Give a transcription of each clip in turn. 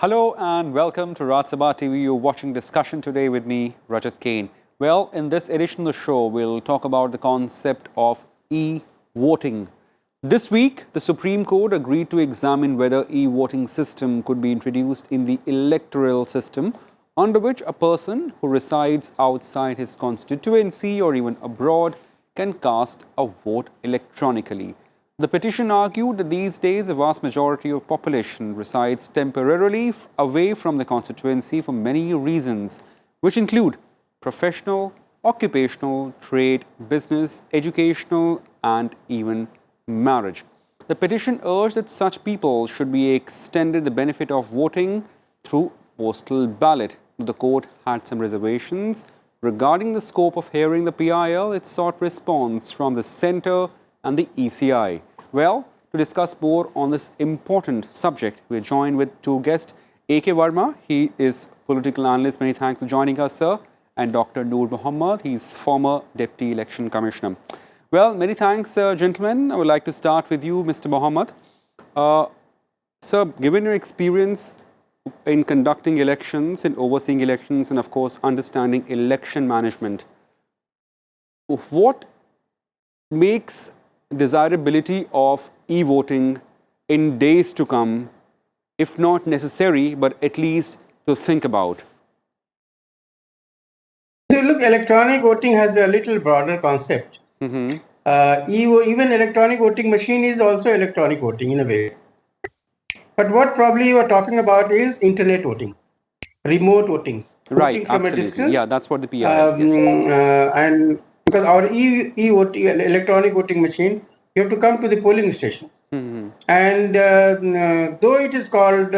Hello and welcome to Rajat TV. You're watching discussion today with me, Rajat Kain. Well, in this edition of the show, we'll talk about the concept of e-voting. This week, the Supreme Court agreed to examine whether e-voting system could be introduced in the electoral system, under which a person who resides outside his constituency or even abroad can cast a vote electronically. The petition argued that these days a vast majority of population resides temporarily away from the constituency for many reasons, which include professional, occupational, trade, business, educational, and even marriage. The petition urged that such people should be extended the benefit of voting through postal ballot. The court had some reservations regarding the scope of hearing the PIL. It sought response from the Centre and the ECI. Well, to discuss more on this important subject, we are joined with two guests. A.K. Verma, he is political analyst. Many thanks for joining us, sir. And Dr. Noor Mohammad, he is former Deputy Election Commissioner. Well, many thanks, gentlemen. I would like to start with you, Mr. Mohammad. Sir, given your experience in conducting elections, in overseeing elections, and of course, understanding election management, what makes desirability of e-voting in days to come, if not necessary, but at least to think about? So look, electronic voting has a little broader concept. Even electronic voting machine is also electronic voting in a way. But what probably you are talking about is internet voting, remote voting, Right, voting from absolutely. a distance. Yeah, that's what the PI is. Yes. And because our e-voting, electronic voting machine, you have to come to the polling stations. And though it is called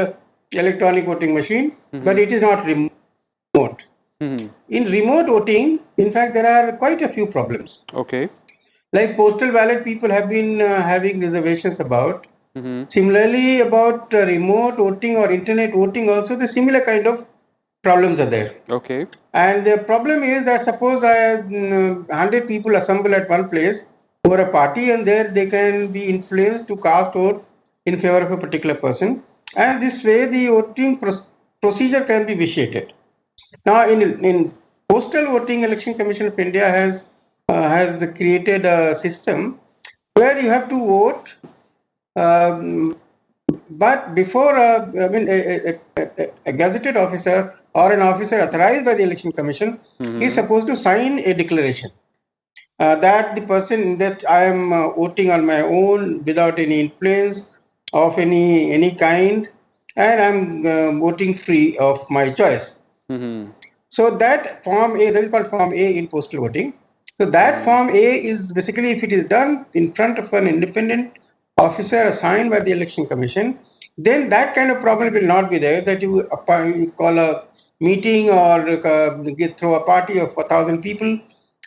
electronic voting machine, but it is not remote. In remote voting, in fact, there are quite a few problems. Okay. Like postal ballot, people have been having reservations about. Similarly, about remote voting or internet voting, also the similar kind of problems are there. Okay. And the problem is that suppose 100 people assemble at one place for a party, and there they can be influenced to cast vote in favor of a particular person. And this way, the voting procedure can be vitiated. Now, in postal voting, Election Commission of India has created a system where you have to vote, but before a gazetted officer or an officer authorized by the Election Commission is supposed to sign a declaration that the person that I am voting on my own without any influence of any kind, and I'm voting free of my choice. So that Form A, that is called Form A in postal voting. So that Form A is basically, if it is done in front of an independent officer assigned by the Election Commission, then that kind of problem will not be there, that you call a meeting or throw a party of 1,000 people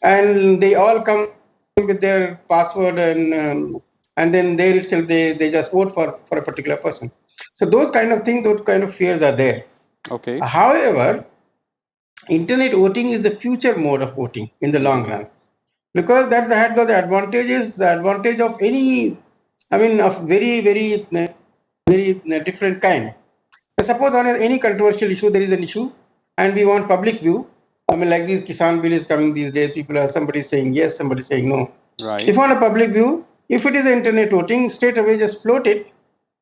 and they all come with their password and then there itself they just vote for a particular person. So those kind of things, those kind of fears are there. Okay. However, internet voting is the future mode of voting in the long run, because that has got the advantage of any, of very, very, very different kind. Suppose on any controversial issue, there is an issue and we want public view. Like this Kisan bill is coming these days, somebody saying yes, somebody saying no. Right. If on a public view, if it is internet voting, straight away just float it,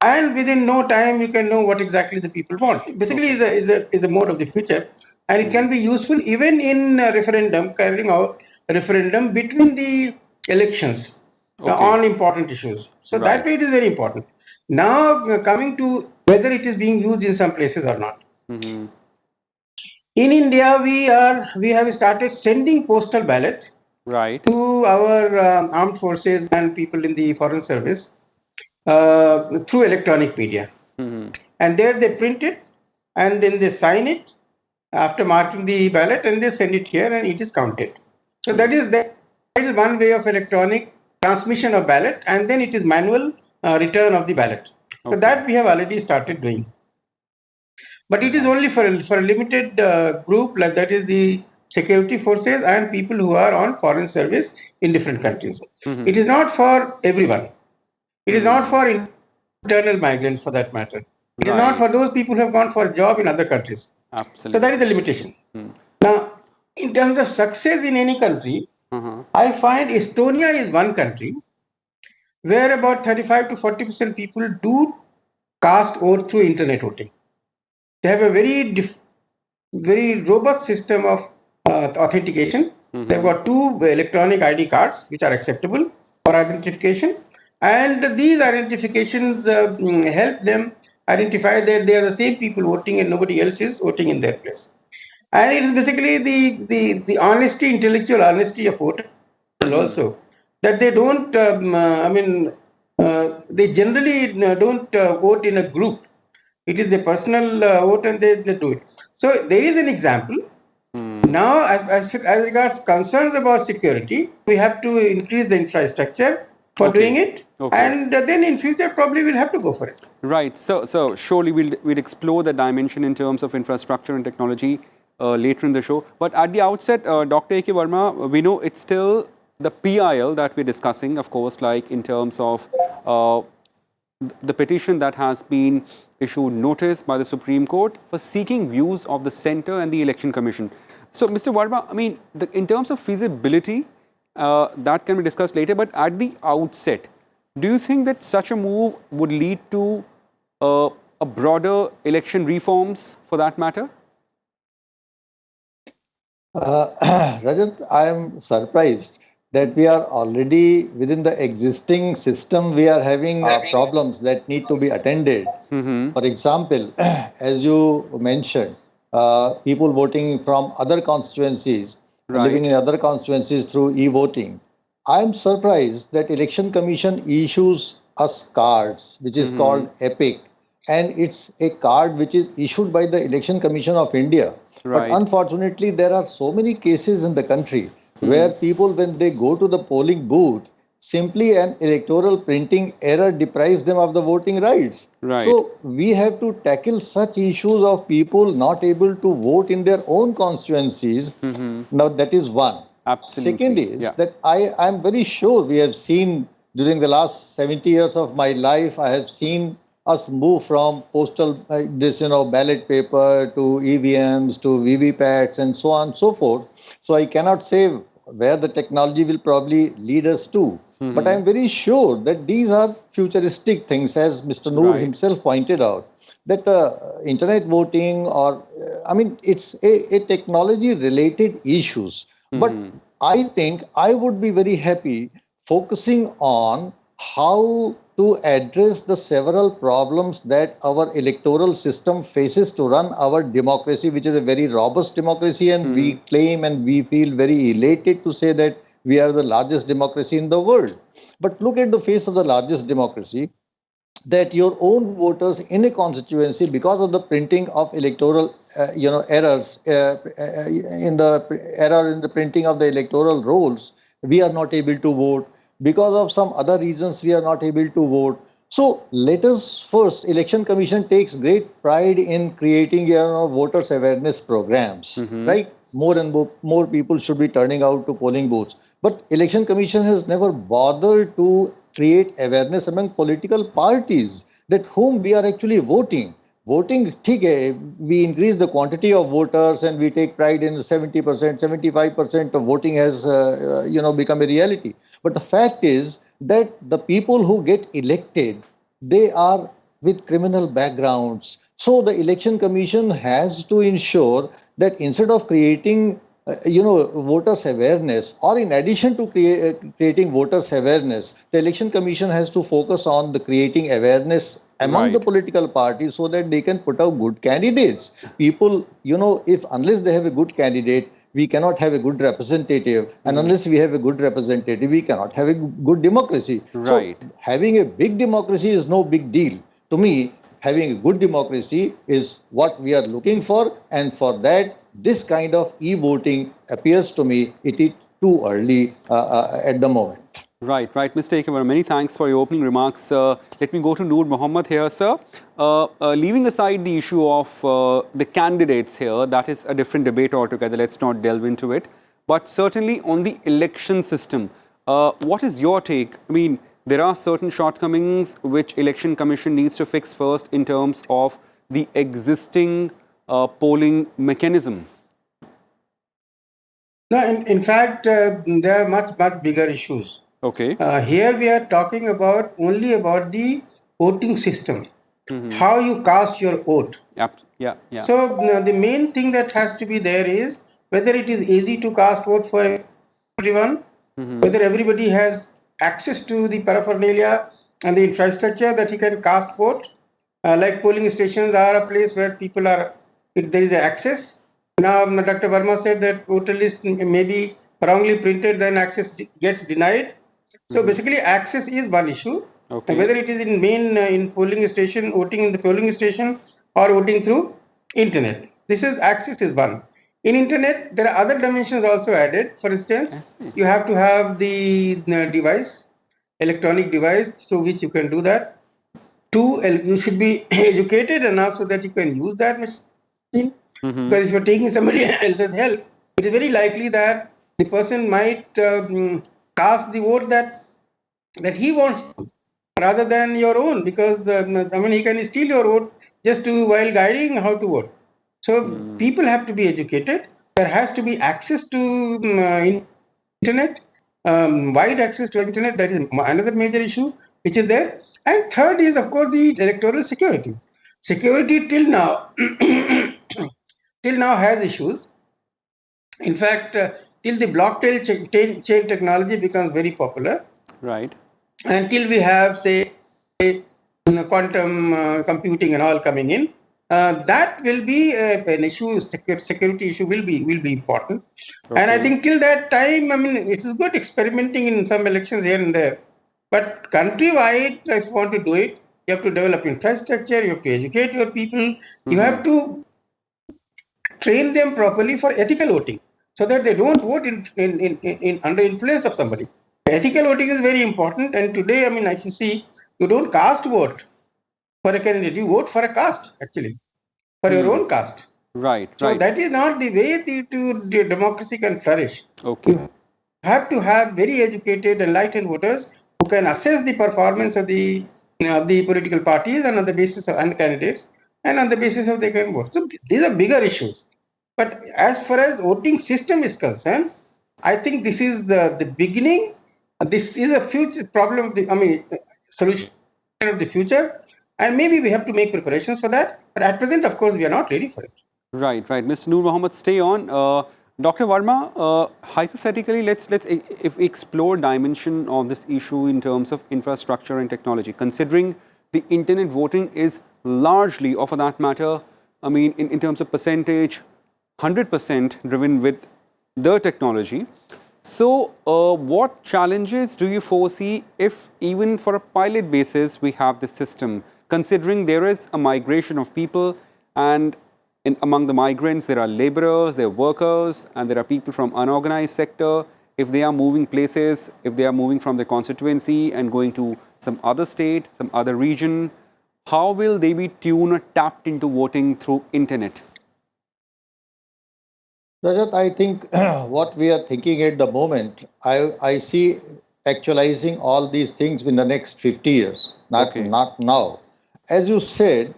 and within no time you can know what exactly the people want. Basically, is a mode of the future, and it can be useful even in referendum, carrying out a referendum between the elections on important issues. So that way it is very important. Now coming to whether it is being used in some places or not. In India, we have started sending postal ballots to our armed forces and people in the foreign service through electronic media. And there they print it and then they sign it after marking the ballot, and they send it here and it is counted. So that is one way of electronic transmission of ballot, and then it is manual return of the ballot. So that we have already started doing. But it is only for a limited group, like that is the security forces and people who are on foreign service in different countries. It is not for everyone. It is not for internal migrants, for that matter. It is not for those people who have gone for a job in other countries. Absolutely. So that is the limitation. Now, in terms of success in any country, I find Estonia is one country where about 35 to 40% people do cast vote through internet voting. They have a very robust system of authentication. They've got two electronic ID cards which are acceptable for identification, and these identifications help them identify that they are the same people voting and nobody else is voting in their place. And it is basically the honesty, intellectual honesty of voters also, that they don't, they generally don't vote in a group. It is their personal vote and they do it. So there is an example. Now, as regards concerns about security, we have to increase the infrastructure for doing it. And then in future, probably we'll have to go for it. Right. So surely we'll explore the dimension in terms of infrastructure and technology later in the show. But at the outset, Dr. A.K. Verma, we know it's still the PIL that we're discussing, of course, like in terms of the petition that has been issued notice by the Supreme Court for seeking views of the Centre and the Election Commission. So, Mr. Verma, I mean, in terms of feasibility, that can be discussed later, but at the outset, do you think that such a move would lead to a broader election reforms for that matter? Rajat, I am surprised that we are already within the existing system, we are having problems that need to be attended. For example, as you mentioned, people voting from other constituencies, living in other constituencies through e-voting. I am surprised that Election Commission issues us cards, which is called EPIC, and it's a card which is issued by the Election Commission of India. But unfortunately, there are so many cases in the country where people, when they go to the polling booth, simply an electoral printing error deprives them of the voting rights. So we have to tackle such issues of people not able to vote in their own constituencies. Now, that is one. Second is that I am very sure we have seen during the last 70 years of my life, I have seen us move from postal, ballot paper to EVMs to VVPATs and so on and so forth. So I cannot say where the technology will probably lead us to. But I'm very sure that these are futuristic things, as Mr. Noor himself pointed out, that internet voting or, it's a technology-related issues. But I think I would be very happy focusing on how to address the several problems that our electoral system faces to run our democracy, which is a very robust democracy, and we claim and we feel very elated to say that we are the largest democracy in the world. But look at the face of the largest democracy, that your own voters in a constituency, because of the printing of electoral errors in the printing of the electoral rolls, we are not able to vote. Because of some other reasons, we are not able to vote. So let us first, Election Commission takes great pride in creating voters awareness programs, right? More and more people should be turning out to polling booths. But Election Commission has never bothered to create awareness among political parties that whom we are actually voting. Voting, we increase the quantity of voters and we take pride in 70%, 75% of voting has become a reality. But the fact is that the people who get elected, they are with criminal backgrounds. So the Election Commission has to ensure that instead of creating voters awareness, or in addition to creating voters awareness, the Election Commission has to focus on the creating awareness among the political parties so that they can put out good candidates. People, unless they have a good candidate, we cannot have a good representative. And unless we have a good representative, we cannot have a good democracy. So having a big democracy is no big deal. To me, having a good democracy is what we are looking for. And for that, this kind of e-voting appears to me it is too early at the moment. Right. Mr. A.K. Many thanks for your opening remarks. Let me go to Noor Mohammad here, sir. Leaving aside the issue of the candidates here, that is a different debate altogether. Let's not delve into it. But certainly on the election system, what is your take? I mean, there are certain shortcomings which Election Commission needs to fix first in terms of the existing polling mechanism? No, in fact, there are much bigger issues. Okay. Here we are talking about only about the voting system, how you cast your vote. Yeah. So the main thing that has to be there is whether it is easy to cast vote for everyone, whether everybody has access to the paraphernalia and the infrastructure that he can cast vote. Like polling stations are a place where people are, there is access. Now, Dr. Verma said that voter list may be wrongly printed, then access gets denied. So basically, access is one issue. Okay. Whether it is in main in polling station, voting in the polling station, or voting through internet. This is access is one. In internet, there are other dimensions also added. For instance, you have to have the device, electronic device through which you can do that. Two, you should be educated enough so that you can use that machine. Because if you're taking somebody else's help, it is very likely that the person might cast the vote that he wants to, rather than your own, because he can steal your vote just to while guiding how to vote. So people have to be educated. There has to be access to internet, wide access to internet. That is another major issue which is there. And third is, of course, the electoral security. Security till now, till now has issues. In fact, till the blockchain chain technology becomes very popular, right, until we have, say, quantum computing and all coming in, that will be an issue. Security issue will be important. Okay. And I think till that time, it is good experimenting in some elections here and there. But countrywide, if you want to do it, you have to develop infrastructure, you have to educate your people, you have to train them properly for ethical voting, so that they don't vote in under influence of somebody. Ethical voting is very important, and today, if you see, you don't cast vote for a candidate, you vote for a caste, actually, for your own caste. Right. So that is not the way the democracy can flourish. Okay. You have to have very educated, enlightened voters who can assess the performance of the political parties and on the basis of and candidates, and on the basis of they can vote. So these are bigger issues. But as far as voting system is concerned, I think this is the beginning. This is a future problem. Solution of the future, and maybe we have to make preparations for that. But at present, of course, we are not ready for it. Right. Mr. Noor Mohammad, stay on. Dr. Verma, hypothetically, let's if we explore dimension of this issue in terms of infrastructure and technology, considering the internet voting is largely, or for that matter, in terms of percentage, 100% driven with the technology. So, what challenges do you foresee if even for a pilot basis we have this system, considering there is a migration of people, and among the migrants there are laborers, there are workers, and there are people from unorganized sector. If they are moving places, if they are moving from the constituency and going to some other state, some other region, how will they be tuned or tapped into voting through internet? Rajat, I think what we are thinking at the moment, I see actualizing all these things in the next 50 years, not now. As you said,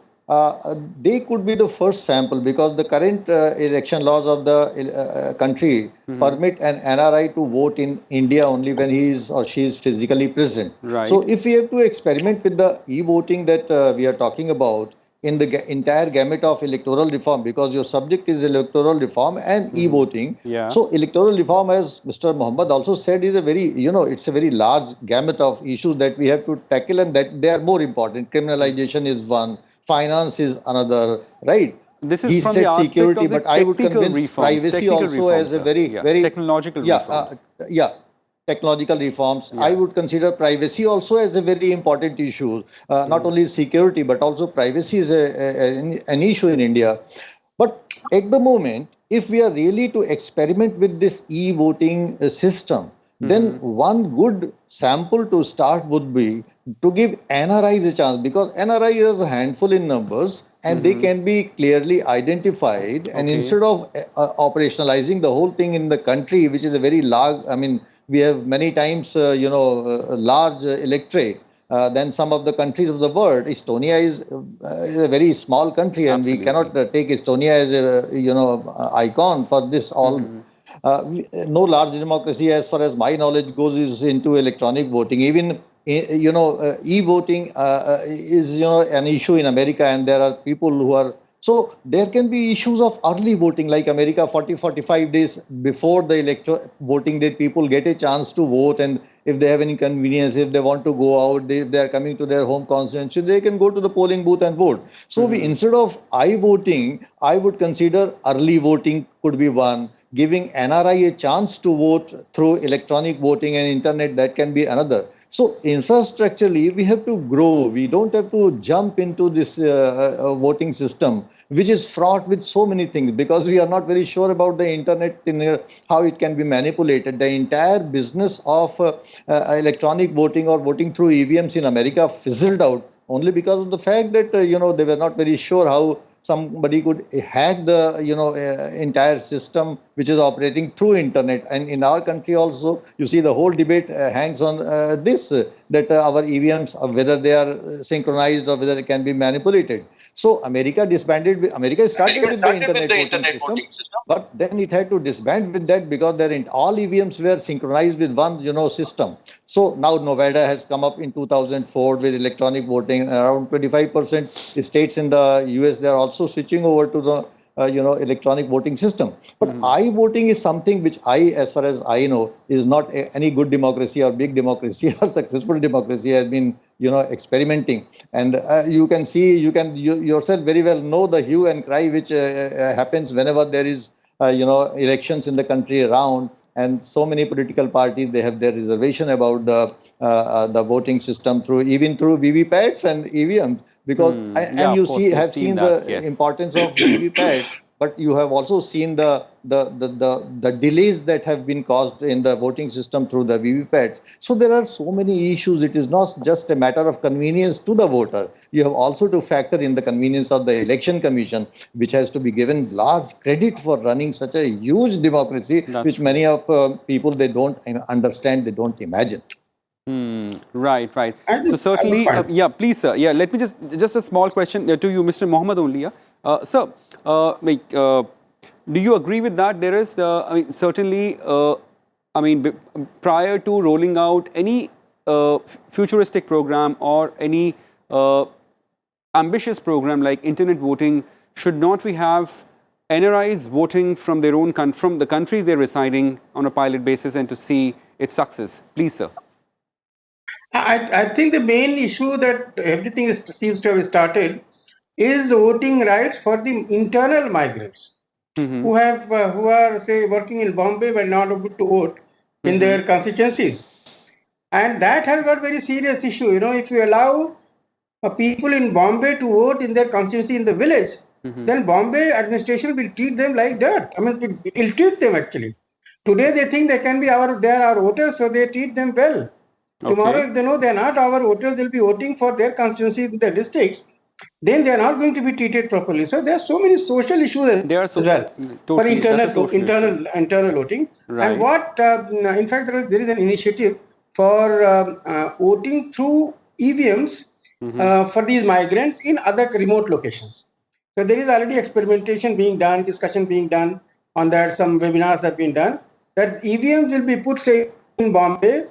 they could be the first sample, because the current election laws of the country permit an NRI to vote in India only when he is or she is physically present. Right. So if we have to experiment with the e-voting that we are talking about, in the entire gamut of electoral reform, because your subject is electoral reform and e-voting. Yeah. So electoral reform, as Mr. Mohammad also said, is a very, it's a very large gamut of issues that we have to tackle, and that they are more important. Criminalization is one, finance is another, right? This is He from said the aspect security, of the but I would convince reforms, privacy also as a very technological reforms. Technological reforms. I would consider privacy also as a very important issue. Not only security, but also privacy is an issue in India. But at the moment, if we are really to experiment with this e-voting system, then one good sample to start would be to give NRIs a chance, because NRI is a handful in numbers, and they can be clearly identified. And instead of operationalizing the whole thing in the country, which is a very large, we have many times, large electorate than some of the countries of the world. Estonia is a very small country, and we cannot take Estonia as a, icon for this all. No large democracy, as far as my knowledge goes, is into electronic voting. Even e-voting is an issue in America, and there are people who are. So there can be issues of early voting, like America, 45 days before the voting date, people get a chance to vote, and if they have any convenience, if they want to go out, if they are coming to their home constituency, they can go to the polling booth and vote. So instead of voting, I would consider early voting could be one. Giving NRI a chance to vote through electronic voting and internet, that can be another. So infrastructurally, we have to grow. We don't have to jump into this voting system, which is fraught with so many things, because we are not very sure about the internet, how it can be manipulated. The entire business of electronic voting or voting through EVMs in America fizzled out only because of the fact that, they were not very sure how somebody could hack the entire system which is operating through internet. And in our country also, you see the whole debate hangs on this, that our EVMs, whether they are synchronized or whether it can be manipulated. So America started with the internet voting system, but then it had to disband with that because all EVMs were synchronized with one system. So now Nevada has come up in 2004 with electronic voting. Around 25% states in the US, they are also switching over to the electronic voting system. But I-voting is something which as far as I know, is not any good democracy or big democracy or successful democracy has been experimenting. And you can see, you yourself very well know the hue and cry which happens whenever there is elections in the country around. And so many political parties, they have their reservation about the voting system through VVPATs and EVMs, because have seen the importance of VVPATs, but you have also seen the delays that have been caused in the voting system through the VVPATs. So there are so many issues. It is not just a matter of convenience to the voter. You have also to factor in the convenience of the Election Commission, which has to be given large credit for running such a huge democracy, which many of people, they don't understand, they don't imagine. Right. So certainly, please, sir. Yeah, let me just a small question to you, Mr. Mohammad only. Sir, do you agree with that? There is, certainly, prior to rolling out any futuristic program or any ambitious program like internet voting, should not we have NRIs voting from their own from the countries they're residing on a pilot basis and to see its success? Please, sir. I think the main issue that everything seems to have started is voting rights for the internal migrants who are, say, working in Bombay but not able to vote in their constituencies. And that has got very serious issue. If you allow people in Bombay to vote in their constituency in the village, then Bombay administration will treat them like dirt. It will treat them actually. Today they think they are our voters, so they treat them well. Tomorrow, if they know they are not our voters, they'll be voting for their constituency in their districts. Then they are not going to be treated properly. So there are so many social issues as well for internal voting. Right. And what, in fact, there is an initiative for voting through EVMs for these migrants in other remote locations. So there is already experimentation being done, discussion being done on that. Some webinars have been done. That EVMs will be put, say, in Bombay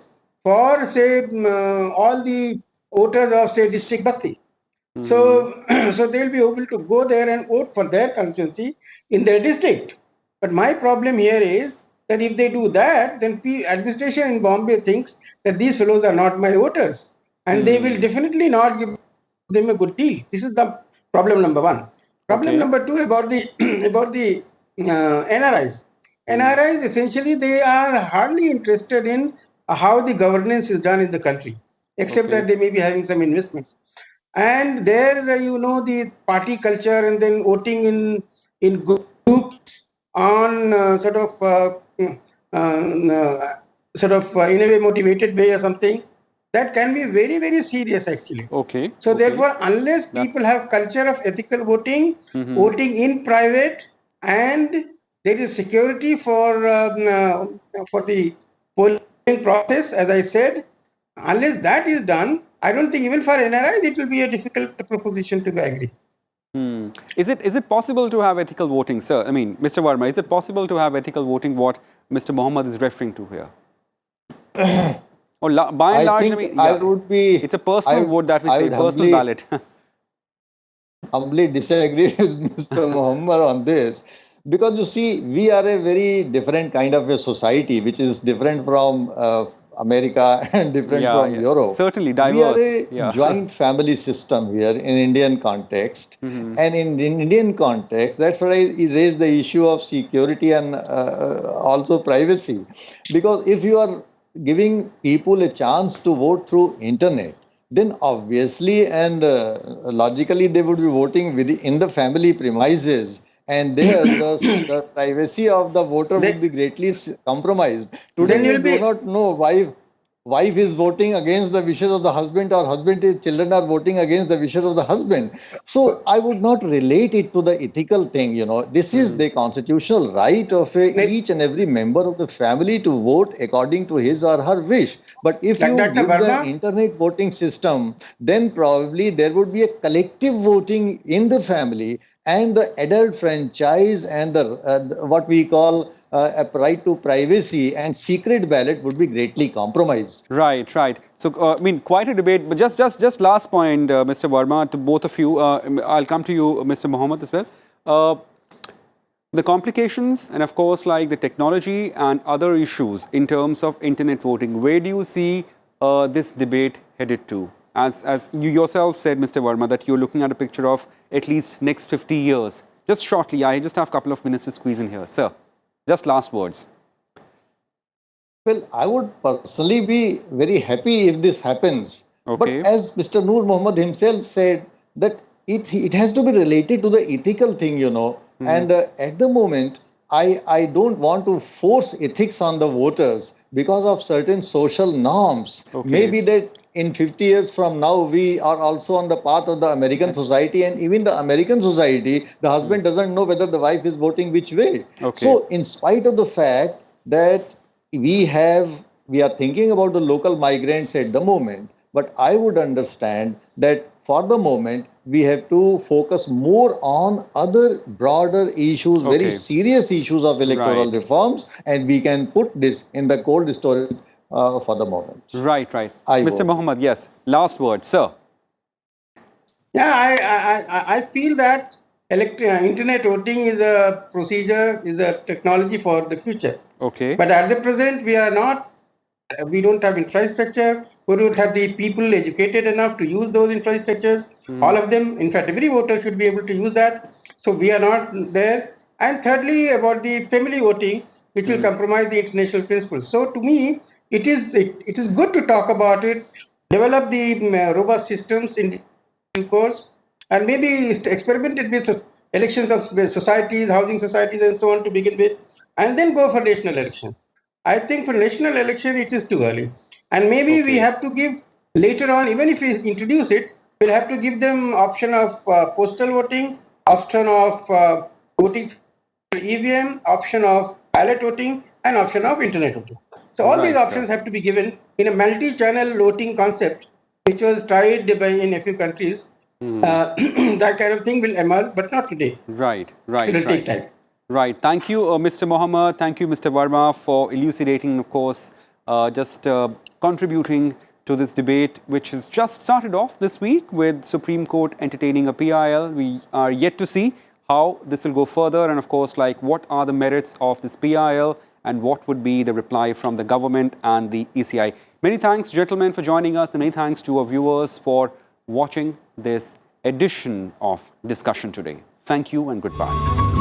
for, say, all the voters of, say, district Basti. So they'll be able to go there and vote for their constituency in their district. But my problem here is that if they do that, then administration in Bombay thinks that these fellows are not my voters, and they will definitely not give them a good deal. This is the problem number one. Problem number two about the NRIs. NRIs, essentially, they are hardly interested in how the governance is done in the country, except that they may be having some investments. And there, the party culture and then voting in groups on in a way motivated way or something, that can be very, very serious actually. So therefore, unless people have culture of ethical voting, voting in private, and there is security for the polling process, as I said, unless that is done, I don't think even for NRIs it will be a difficult proposition to agree. Is it possible to have ethical voting, sir? I mean, Mr. Verma, is it possible to have ethical voting, what Mr. Mohammad is referring to here? Or by and large, I mean, I would be... It's a personal vote that we say, personal ballot. Humbly disagree with Mr. Mohammad on this. Because you see, we are a very different kind of a society, which is different from America and different from Europe. Certainly diverse. We are a joint family system here in Indian context. And in Indian context, that's why I raised the issue of security and also privacy. Because if you are giving people a chance to vote through internet, then obviously and logically they would be voting in the family premises. And there, the privacy of the voter would be greatly compromised. Today, you do not know wife is voting against the wishes of the husband, or children are voting against the wishes of the husband. So I would not relate it to the ethical thing. This is the constitutional right of each and every member of the family to vote according to his or her wish. But if you give the internet voting system, then probably there would be a collective voting in the family, and the adult franchise and the what we call a right to privacy and secret ballot would be greatly compromised. Right. So, I mean, quite a debate. But just last point, Mr. Verma, to both of you. I'll come to you, Mr. Mohammad, as well. The complications and, of course, like the technology and other issues in terms of internet voting, where do you see this debate headed to? As you yourself said, Mr. Verma, that you're looking at a picture of at least next 50 years. Just shortly, I just have a couple of minutes to squeeze in here. Sir, just last words. Well, I would personally be very happy if this happens. Okay. But as Mr. Noor Mohammad himself said, that it has to be related to the ethical thing, And at the moment, I don't want to force ethics on the voters because of certain social norms. Okay. Maybe that in 50 years from now, we are also on the path of the American society, and even the American society, the husband doesn't know whether the wife is voting which way. Okay. So in spite of the fact that we are thinking about the local migrants at the moment, but I would understand that for the moment, we have to focus more on other broader issues, very serious issues of electoral reforms, and we can put this in the cold storage for the moment. Right. Mr. Mohammad, yes. Last word, sir. Yeah, I feel that internet voting is a procedure, is a technology for the future. Okay. But at the present, we don't have infrastructure. We don't have the people educated enough to use those infrastructures. All of them, in fact, every voter should be able to use that. So we are not there. And thirdly, about the family voting, which will compromise the international principles. So to me, it is good to talk about it, develop the robust systems in course, and maybe experiment it with elections of societies, housing societies, and so on to begin with, and then go for national election. I think for national election, it is too early. And maybe we have to give later on, even if we introduce it, we'll have to give them option of postal voting, option of voting through EVM, option of ballot voting, and option of internet voting. So all these options have to be given in a multi-channel voting concept, which was tried in a few countries. That kind of thing will emerge, but not today. Right. It will take time. Right. Thank you, Mr. Mohammad. Thank you, Mr. Verma, for elucidating, of course, contributing to this debate, which has just started off this week with Supreme Court entertaining a PIL. We are yet to see how this will go further, and of course, like what are the merits of this PIL and what would be the reply from the government and the ECI. Many thanks, gentlemen, for joining us, and many thanks to our viewers for watching this edition of Discussion Today. Thank you and goodbye.